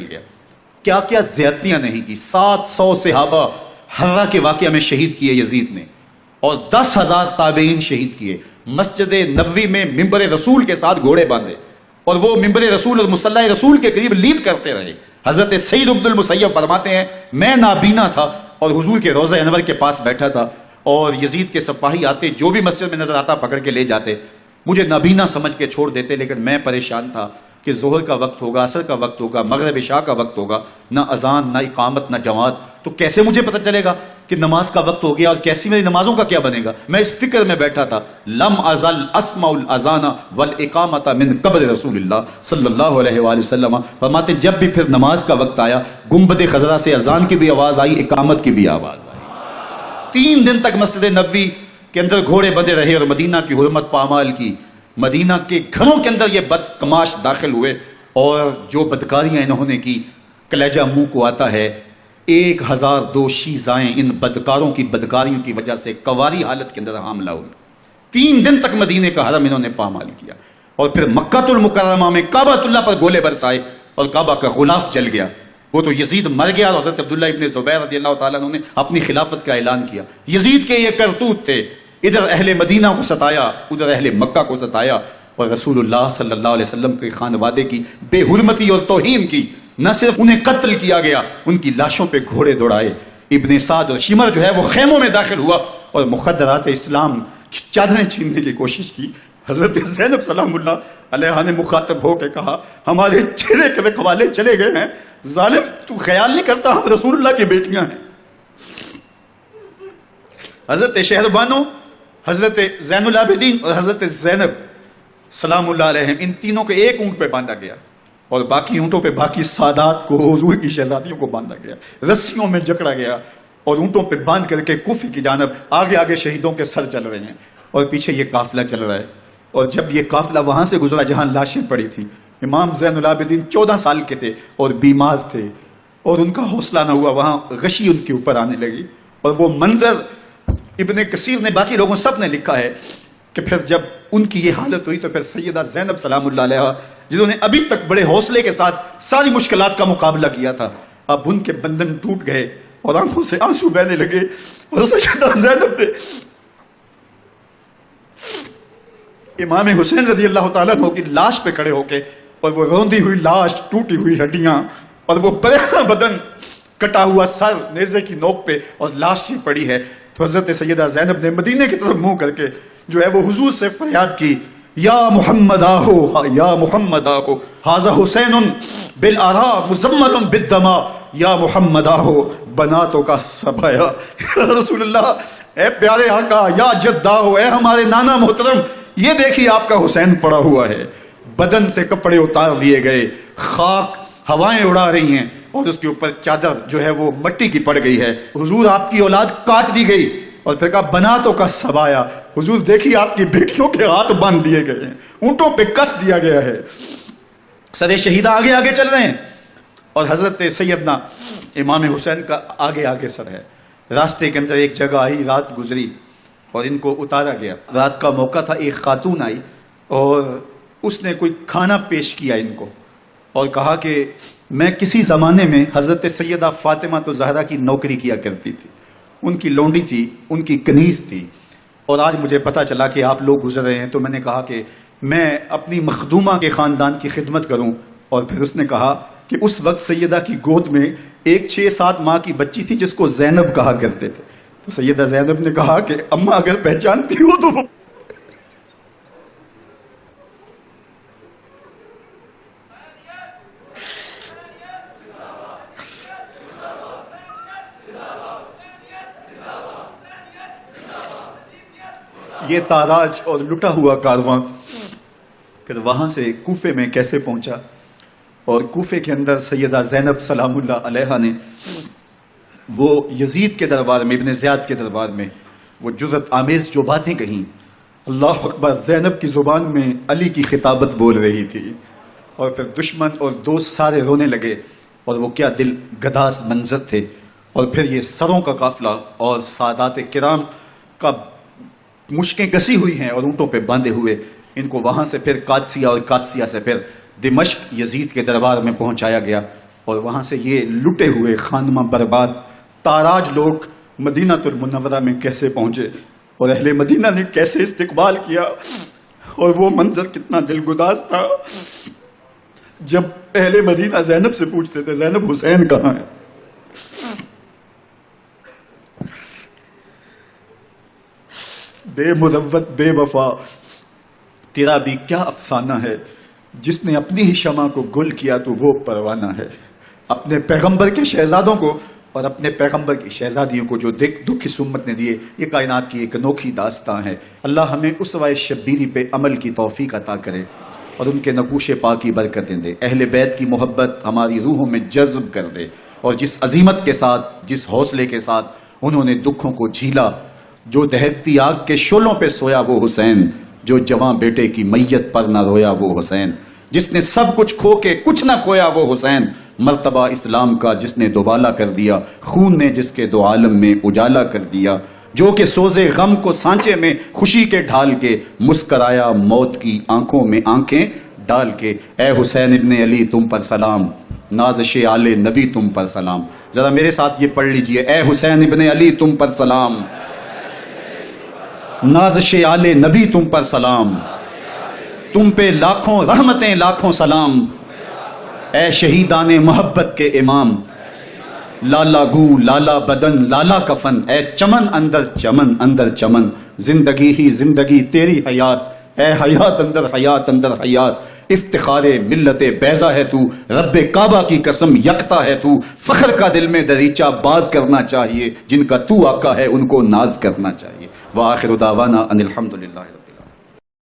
گیا. کیا کیا زیادتیاں نہیں کی. 700 صحابہ حرہ کے واقعہ میں شہید کیے یزید نے, اور 10,000 تابعین شہید کیے. مسجد نبوی میں ممبر رسول کے ساتھ گھوڑے باندھے, اور وہ ممبر رسول اور مصلی رسول کے قریب لیڈ کرتے رہے. حضرت سعید عبد المسیب فرماتے ہیں میں نابینا تھا اور حضور کے روضہ انور کے پاس بیٹھا تھا, اور یزید کے سپاہی آتے, جو بھی مسجد میں نظر آتا پکڑ کے لے جاتے. مجھے نابینا سمجھ کے چھوڑ دیتے, لیکن میں پریشان تھا کہ ظہر کا وقت ہوگا, عصر کا وقت ہوگا, مغرب عشاء کا وقت ہوگا, نہ اذان نہ اقامت نہ جماعت, تو کیسے مجھے پتہ چلے گا کہ نماز کا وقت ہو گیا, اور کیسی میری نمازوں کا کیا بنے گا. میں اس فکر میں بیٹھا تھا. لم ازل اسمع الاذان والاقامت من قبر رسول اللہ صلی اللہ علیہ وآلہ وسلم. فرماتے جب بھی پھر نماز کا وقت آیا, گنبد خضرا سے اذان کی بھی آواز آئی, اقامت کی بھی آواز آئی. 3 دن تک مسجد نبوی کے اندر گھوڑے بندے رہے, اور مدینہ کی حرمت پامال کی. مدینہ کے گھروں کے اندر یہ بدکماش داخل ہوئے, اور جو بدکاریاں انہوں نے کی کلیجہ منہ کو آتا ہے. 1002 شیزائیں ان بدکاروں کی بدکاریوں کی وجہ سے کواری حالت کے اندر حاملہ ہوئی. 3 دن تک مدینے کا حرم انہوں نے پامال کیا, اور پھر مکہ المکرمہ میں کعبۃ اللہ پر گولے برسائے, اور کعبہ کا غلاف جل گیا. وہ تو یزید مر گیا, اور حضرت عبداللہ ابن زبیر رضی اللہ تعالیٰ عنہ نے اپنی خلافت کا اعلان کیا. یزید کے یہ کرتوت تھے, ادھر اہل مدینہ کو ستایا, ادھر اہل مکہ کو ستایا, اور رسول اللہ صلی اللہ علیہ وسلم کے خانوادے کی بے حرمتی اور توہین کی. نہ صرف انہیں قتل کیا گیا, ان کی لاشوں پہ گھوڑے دوڑائے. ابن سعد اور شمر جو ہے وہ خیموں میں داخل ہوا, اور مخدرات اسلام کی چادریں چھیننے کی کوشش کی. حضرت زینب سلام اللہ علیہ نے مخاطب ہو کے کہا ہمارے چہرے کے رکھوالے چلے گئے ہیں, ظالم تو خیال نہیں کرتا ہم رسول اللہ کی بیٹیاں ہیں. حضرت شہربانو, حضرت زین العابدین اور حضرت زینب سلام اللہ علیہ, ان تینوں کو ایک اونٹ پہ باندھا گیا, اور باقی اونٹوں پہ باقی سادات کو, حضور کی شہزادیوں کو باندھا گیا, رسیوں میں جکڑا گیا, اور اونٹوں پہ باندھ کر کے کوفے کی جانب آگے آگے شہیدوں کے سر چل رہے ہیں, اور پیچھے یہ قافلہ چل رہا ہے. اور جب یہ قافلہ وہاں سے گزرا جہاں لاشیں پڑی تھیں, امام زین العابدین 14 سال کے تھے اور بیمار تھے, اور ان کا حوصلہ نہ ہوا, وہاں غشی ان کے اوپر آنے لگی. اور وہ منظر ابن کثیر نے, باقی لوگوں سب نے لکھا ہے کہ پھر جب ان کی یہ حالت ہوئی تو پھر سیدہ زینب سلام اللہ علیہ, جنہوں نے ابھی تک بڑے حوصلے کے ساتھ ساری مشکلات کا مقابلہ کیا تھا, اب ان کے بندن ٹوٹ گئے اور آنکھوں سے آنسو بہنے لگے, اور سیدہ زینب نے امام حسین رضی اللہ تعالیٰ عنہ کی لاش پہ کھڑے ہو کے, اور وہ روندی ہوئی لاش, ٹوٹی ہوئی ہڈیاں, اور وہ برینا بدن, کٹا ہوا سر نیزے کی نوک پہ, اور لاش ہی پڑی ہے. تو حضرت سیدہ زینب نے مدینے کی طرف منہ کر کے جو ہے وہ حضور سے فریاد کی, یا محمد آہو, یا محمد آہو, حاذا حسین بالآراء مزمل بالدماء, یا محمد آہو بناتوں کا سبایا. رسول اللہ, اے پیارے آقا, یا جد آہو, اے ہمارے نانا محترم, یہ دیکھیے آپ کا حسین پڑا ہوا ہے, بدن سے کپڑے اتار لیے گئے, خاک ہوائیں اڑا رہی ہیں, اور اس کے اوپر چادر جو ہے وہ مٹی کی پڑ گئی ہے. حضور آپ کی اولاد کاٹ دی گئی, اور پھر کہا بناتوں کا سبایا, حضور دیکھیے آپ کی بیٹیوں کے ہاتھ باندھ دیے گئے ہیں, اونٹوں پہ کس دیا گیا ہے, سر شہیدہ آگے آگے چل رہے ہیں, اور حضرت سیدنا امام حسین کا آگے آگے سر ہے. راستے کے اندر ایک جگہ آئی, رات گزری, اور ان کو اتارا گیا. رات کا موقع تھا, ایک خاتون آئی اور اس نے کوئی کھانا پیش کیا ان کو, اور کہا کہ میں کسی زمانے میں حضرت سیدہ فاطمہ تو زہرا کی نوکری کیا کرتی تھی, ان کی لونڈی تھی, ان کی کنیز تھی, اور آج مجھے پتا چلا کہ آپ لوگ گزر رہے ہیں, تو میں نے کہا کہ میں اپنی مخدومہ کے خاندان کی خدمت کروں. اور پھر اس نے کہا کہ اس وقت سیدہ کی گود میں ایک 6-7 ماہ کی بچی تھی جس کو زینب کہا کرتے تھے. تو سیدہ زینب نے کہا کہ اماں اگر پہچانتی ہو تو یہ تاراج اور لٹا ہوا کارواں پھر وہاں سے کوفے میں کیسے پہنچا, اور کوفے کے اندر سیدہ زینب سلام اللہ علیہ نے وہ یزید کے دربار میں, ابن زیاد کے دربار میں وہ جرأت آمیز جو باتیں کہیں, اللہ اکبر, زینب کی زبان میں علی کی خطابت بول رہی تھی, اور پھر دشمن اور دوست سارے رونے لگے, اور وہ کیا دل گداز منظر تھے. اور پھر یہ سروں کا قافلہ اور سادات کرام کا مشکیں کسی ہوئی ہیں اور اونٹوں پہ باندھے ہوئے, ان کو وہاں سے پھر قادسیہ اور قادسیہ سے پھر دمشق یزید کے دربار میں پہنچایا گیا. اور وہاں سے یہ لٹے ہوئے خانمہ برباد تاراج لوگ مدینہ المنورہ میں کیسے پہنچے اور اہل مدینہ نے کیسے استقبال کیا، اور وہ منظر کتنا دلگداز تھا جب اہل مدینہ زینب سے پوچھتے تھے زینب حسین کہاں ہے؟ بے مروت بے وفا تیرا بھی کیا افسانہ ہے، جس نے اپنی ہی شمع کو گل کیا تو وہ پروانہ ہے۔ اپنے پیغمبر کے شہزادوں کو اور اپنے پیغمبر کی شہزادیوں کو جو دکھ اس امت نے دیے، یہ کائنات کی ایک انوکھی داستان ہے۔ اللہ ہمیں اسوہ شبیری پہ عمل کی توفیق عطا کرے اور ان کے نقوش پاک کی برکتیں دے، اہل بیت کی محبت ہماری روحوں میں جذب کر دے، اور جس عظیمت کے ساتھ، جس حوصلے کے ساتھ انہوں نے دکھوں کو جھیلا، جو دہکتی آگ کے شعلوں پہ سویا وہ حسین، جو جواں بیٹے کی میت پر نہ رویا وہ حسین، جس نے سب کچھ کھو کے کچھ نہ کھویا وہ حسین، مرتبہ اسلام کا جس نے دوبالا کر دیا، خون نے جس کے دو عالم میں اجالا کر دیا، جو کہ سوزے غم کو سانچے میں خوشی کے ڈھال کے مسکرایا موت کی آنکھوں میں آنکھیں ڈال کے۔ اے حسین ابن علی تم پر سلام، نازش آل نبی تم پر سلام۔ ذرا میرے ساتھ یہ پڑھ لیجئے، اے حسین ابن علی تم پر سلام، نازش آل نبی تم پر سلام، تم پہ لاکھوں رحمتیں لاکھوں سلام، اے شہیدان محبت کے امام، لالا گو لالا بدن لالا کفن، اے چمن اندر چمن، زندگی ہی زندگی تیری حیات، اے حیات اندر حیات، افتخار ملت بیضا ہے تو، رب کعبہ کی قسم یکتا ہے تو، فخر کا دل میں دریچہ باز کرنا چاہیے، جن کا تو آقا ہے ان کو ناز کرنا چاہیے۔ وآخر دعوانا ان الحمدللہ۔